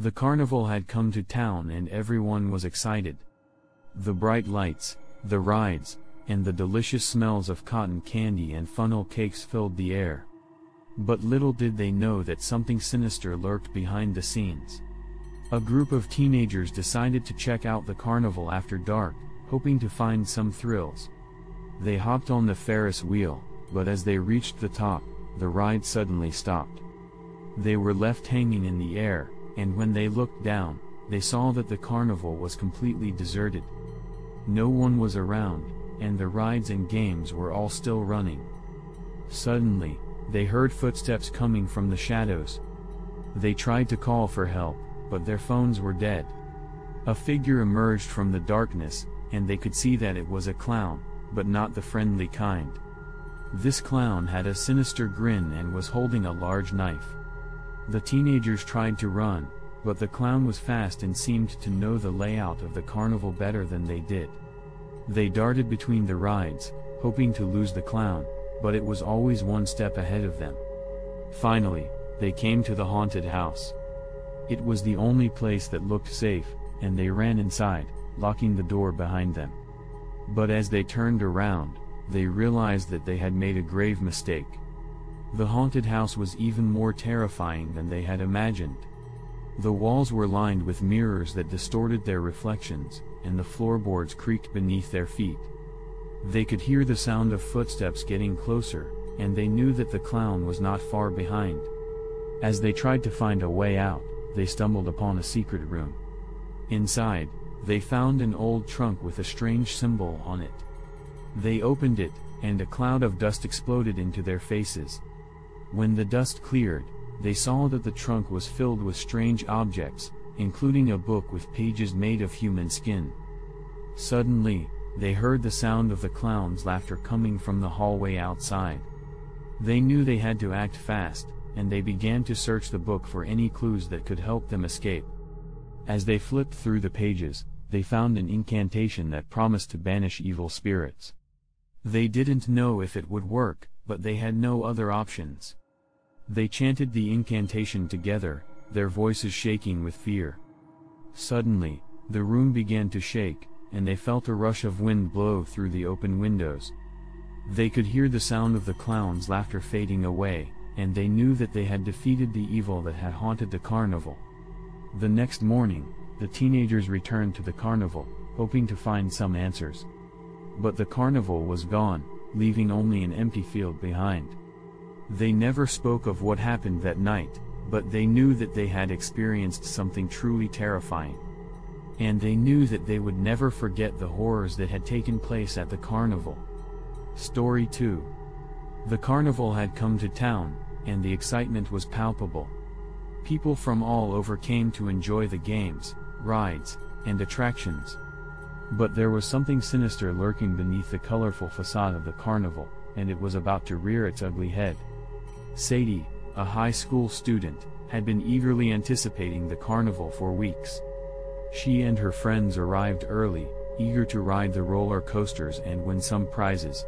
The carnival had come to town and everyone was excited. The bright lights, the rides, and the delicious smells of cotton candy and funnel cakes filled the air. But little did they know that something sinister lurked behind the scenes. A group of teenagers decided to check out the carnival after dark, hoping to find some thrills. They hopped on the Ferris wheel, but as they reached the top, the ride suddenly stopped. They were left hanging in the air, and when they looked down, they saw that the carnival was completely deserted. No one was around, and the rides and games were all still running. Suddenly, they heard footsteps coming from the shadows. They tried to call for help, but their phones were dead. A figure emerged from the darkness, and they could see that it was a clown, but not the friendly kind. This clown had a sinister grin and was holding a large knife. The teenagers tried to run, but the clown was fast and seemed to know the layout of the carnival better than they did. They darted between the rides, hoping to lose the clown, but it was always one step ahead of them. Finally, they came to the haunted house. It was the only place that looked safe, and they ran inside, locking the door behind them. But as they turned around, they realized that they had made a grave mistake. The haunted house was even more terrifying than they had imagined. The walls were lined with mirrors that distorted their reflections, and the floorboards creaked beneath their feet. They could hear the sound of footsteps getting closer, and they knew that the clown was not far behind. As they tried to find a way out, they stumbled upon a secret room. Inside, they found an old trunk with a strange symbol on it. They opened it, and a cloud of dust exploded into their faces. When the dust cleared, they saw that the trunk was filled with strange objects, including a book with pages made of human skin. Suddenly, they heard the sound of the clown's laughter coming from the hallway outside. They knew they had to act fast, and they began to search the book for any clues that could help them escape. As they flipped through the pages, they found an incantation that promised to banish evil spirits. They didn't know if it would work, but they had no other options. They chanted the incantation together, their voices shaking with fear. Suddenly, the room began to shake, and they felt a rush of wind blow through the open windows. They could hear the sound of the clown's laughter fading away, and they knew that they had defeated the evil that had haunted the carnival. The next morning, the teenagers returned to the carnival, hoping to find some answers. But the carnival was gone, leaving only an empty field behind. They never spoke of what happened that night, but they knew that they had experienced something truly terrifying. And they knew that they would never forget the horrors that had taken place at the carnival. Story 2. The carnival had come to town, and the excitement was palpable. People from all over came to enjoy the games, rides, and attractions. But there was something sinister lurking beneath the colorful facade of the carnival, and it was about to rear its ugly head. Sadie, a high school student, had been eagerly anticipating the carnival for weeks. She and her friends arrived early, eager to ride the roller coasters and win some prizes.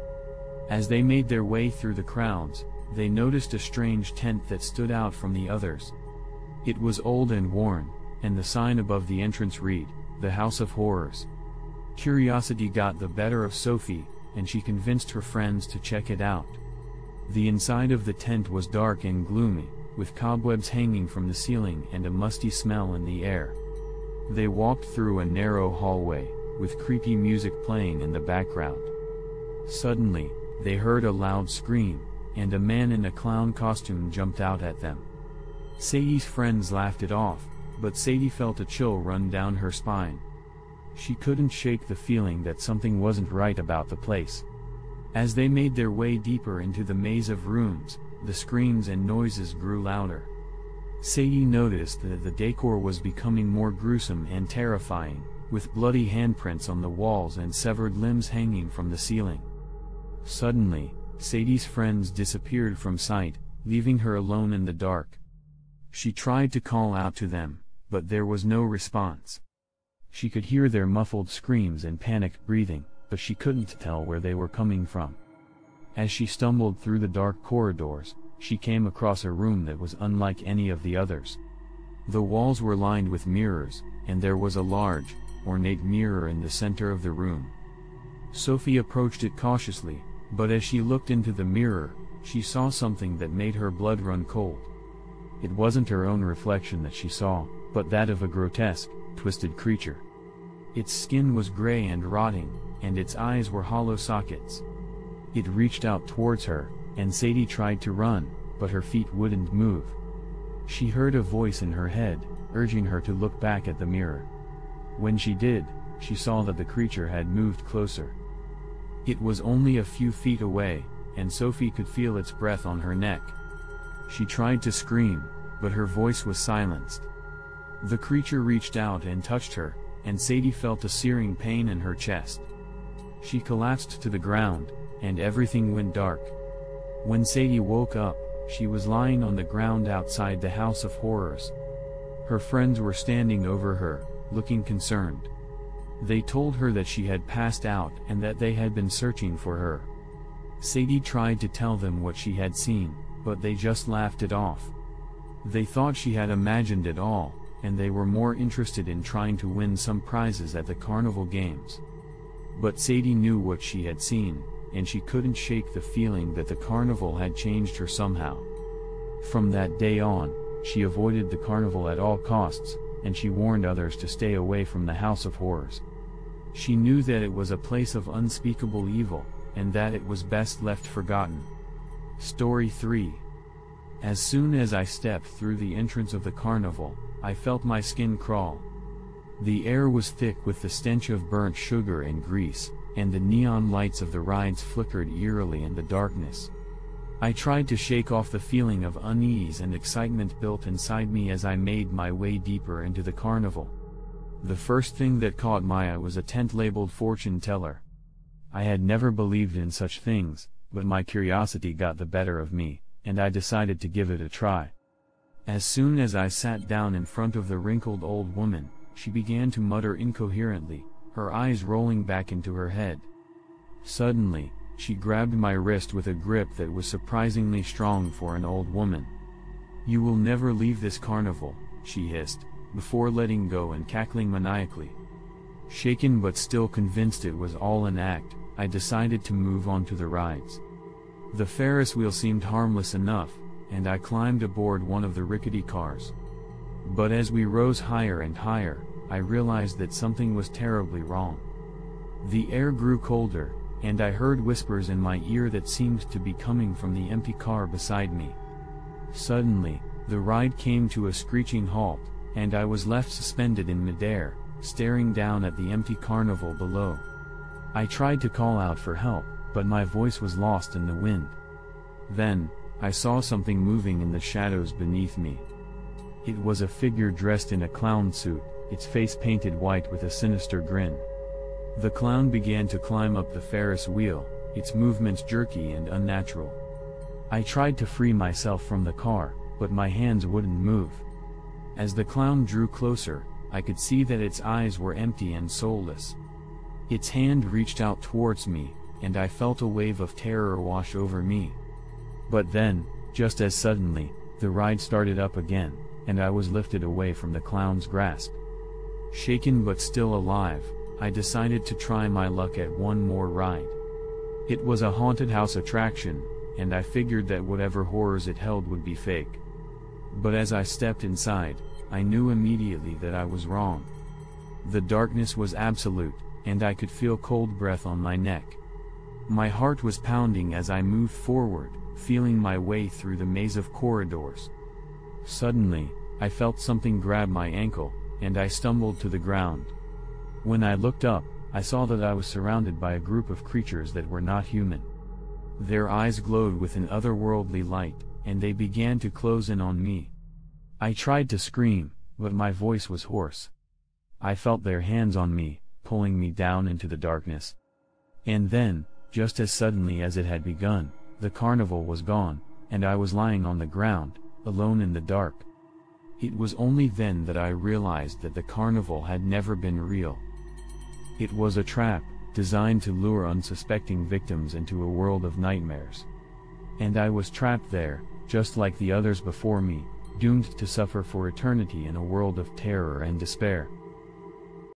As they made their way through the crowds, they noticed a strange tent that stood out from the others. It was old and worn, and the sign above the entrance read, "The House of Horrors." Curiosity got the better of Sophie, and she convinced her friends to check it out. The inside of the tent was dark and gloomy, with cobwebs hanging from the ceiling and a musty smell in the air. They walked through a narrow hallway, with creepy music playing in the background. Suddenly, they heard a loud scream, and a man in a clown costume jumped out at them. Sadie's friends laughed it off, but Sadie felt a chill run down her spine. She couldn't shake the feeling that something wasn't right about the place. As they made their way deeper into the maze of rooms, the screams and noises grew louder. Sadie noticed that the decor was becoming more gruesome and terrifying, with bloody handprints on the walls and severed limbs hanging from the ceiling. Suddenly, Sadie's friends disappeared from sight, leaving her alone in the dark. She tried to call out to them, but there was no response. She could hear their muffled screams and panicked breathing, but she couldn't tell where they were coming from. As she stumbled through the dark corridors, she came across a room that was unlike any of the others. The walls were lined with mirrors, and there was a large, ornate mirror in the center of the room. Sophie approached it cautiously, but as she looked into the mirror, she saw something that made her blood run cold. It wasn't her own reflection that she saw, but that of a grotesque, twisted creature. Its skin was gray and rotting, and its eyes were hollow sockets. It reached out towards her, and Sadie tried to run, but her feet wouldn't move. She heard a voice in her head, urging her to look back at the mirror. When she did, she saw that the creature had moved closer. It was only a few feet away, and Sophie could feel its breath on her neck. She tried to scream, but her voice was silenced. The creature reached out and touched her, and Sadie felt a searing pain in her chest. She collapsed to the ground, and everything went dark. When Sadie woke up, she was lying on the ground outside the House of Horrors. Her friends were standing over her, looking concerned. They told her that she had passed out and that they had been searching for her. Sadie tried to tell them what she had seen, but they just laughed it off. They thought she had imagined it all, and they were more interested in trying to win some prizes at the carnival games. But Sadie knew what she had seen, and she couldn't shake the feeling that the carnival had changed her somehow. From that day on, she avoided the carnival at all costs, and she warned others to stay away from the House of Horrors. She knew that it was a place of unspeakable evil, and that it was best left forgotten. Story 3. As soon as I stepped through the entrance of the carnival, I felt my skin crawl. The air was thick with the stench of burnt sugar and grease, and the neon lights of the rides flickered eerily in the darkness. I tried to shake off the feeling of unease and excitement built inside me as I made my way deeper into the carnival. The first thing that caught my eye was a tent labeled fortune teller. I had never believed in such things, but my curiosity got the better of me, and I decided to give it a try. As soon as I sat down in front of the wrinkled old woman, she began to mutter incoherently, her eyes rolling back into her head. Suddenly, she grabbed my wrist with a grip that was surprisingly strong for an old woman. "You will never leave this carnival," she hissed, before letting go and cackling maniacally. Shaken but still convinced it was all an act, I decided to move on to the rides. The Ferris wheel seemed harmless enough, and I climbed aboard one of the rickety cars. But as we rose higher and higher, I realized that something was terribly wrong. The air grew colder, and I heard whispers in my ear that seemed to be coming from the empty car beside me. Suddenly, the ride came to a screeching halt, and I was left suspended in midair, staring down at the empty carnival below. I tried to call out for help, but my voice was lost in the wind. Then, I saw something moving in the shadows beneath me. It was a figure dressed in a clown suit, its face painted white with a sinister grin. The clown began to climb up the Ferris wheel, its movements jerky and unnatural. I tried to free myself from the car, but my hands wouldn't move. As the clown drew closer, I could see that its eyes were empty and soulless. Its hand reached out towards me, and I felt a wave of terror wash over me. But then, just as suddenly, the ride started up again, and I was lifted away from the clown's grasp. Shaken but still alive, I decided to try my luck at one more ride. It was a haunted house attraction, and I figured that whatever horrors it held would be fake. But as I stepped inside, I knew immediately that I was wrong. The darkness was absolute, and I could feel cold breath on my neck. My heart was pounding as I moved forward, feeling my way through the maze of corridors. Suddenly, I felt something grab my ankle, and I stumbled to the ground. When I looked up, I saw that I was surrounded by a group of creatures that were not human. Their eyes glowed with an otherworldly light, and they began to close in on me. I tried to scream, but my voice was hoarse. I felt their hands on me, pulling me down into the darkness. And then, just as suddenly as it had begun, the carnival was gone, and I was lying on the ground, alone in the dark. It was only then that I realized that the carnival had never been real. It was a trap, designed to lure unsuspecting victims into a world of nightmares. And I was trapped there, just like the others before me, doomed to suffer for eternity in a world of terror and despair.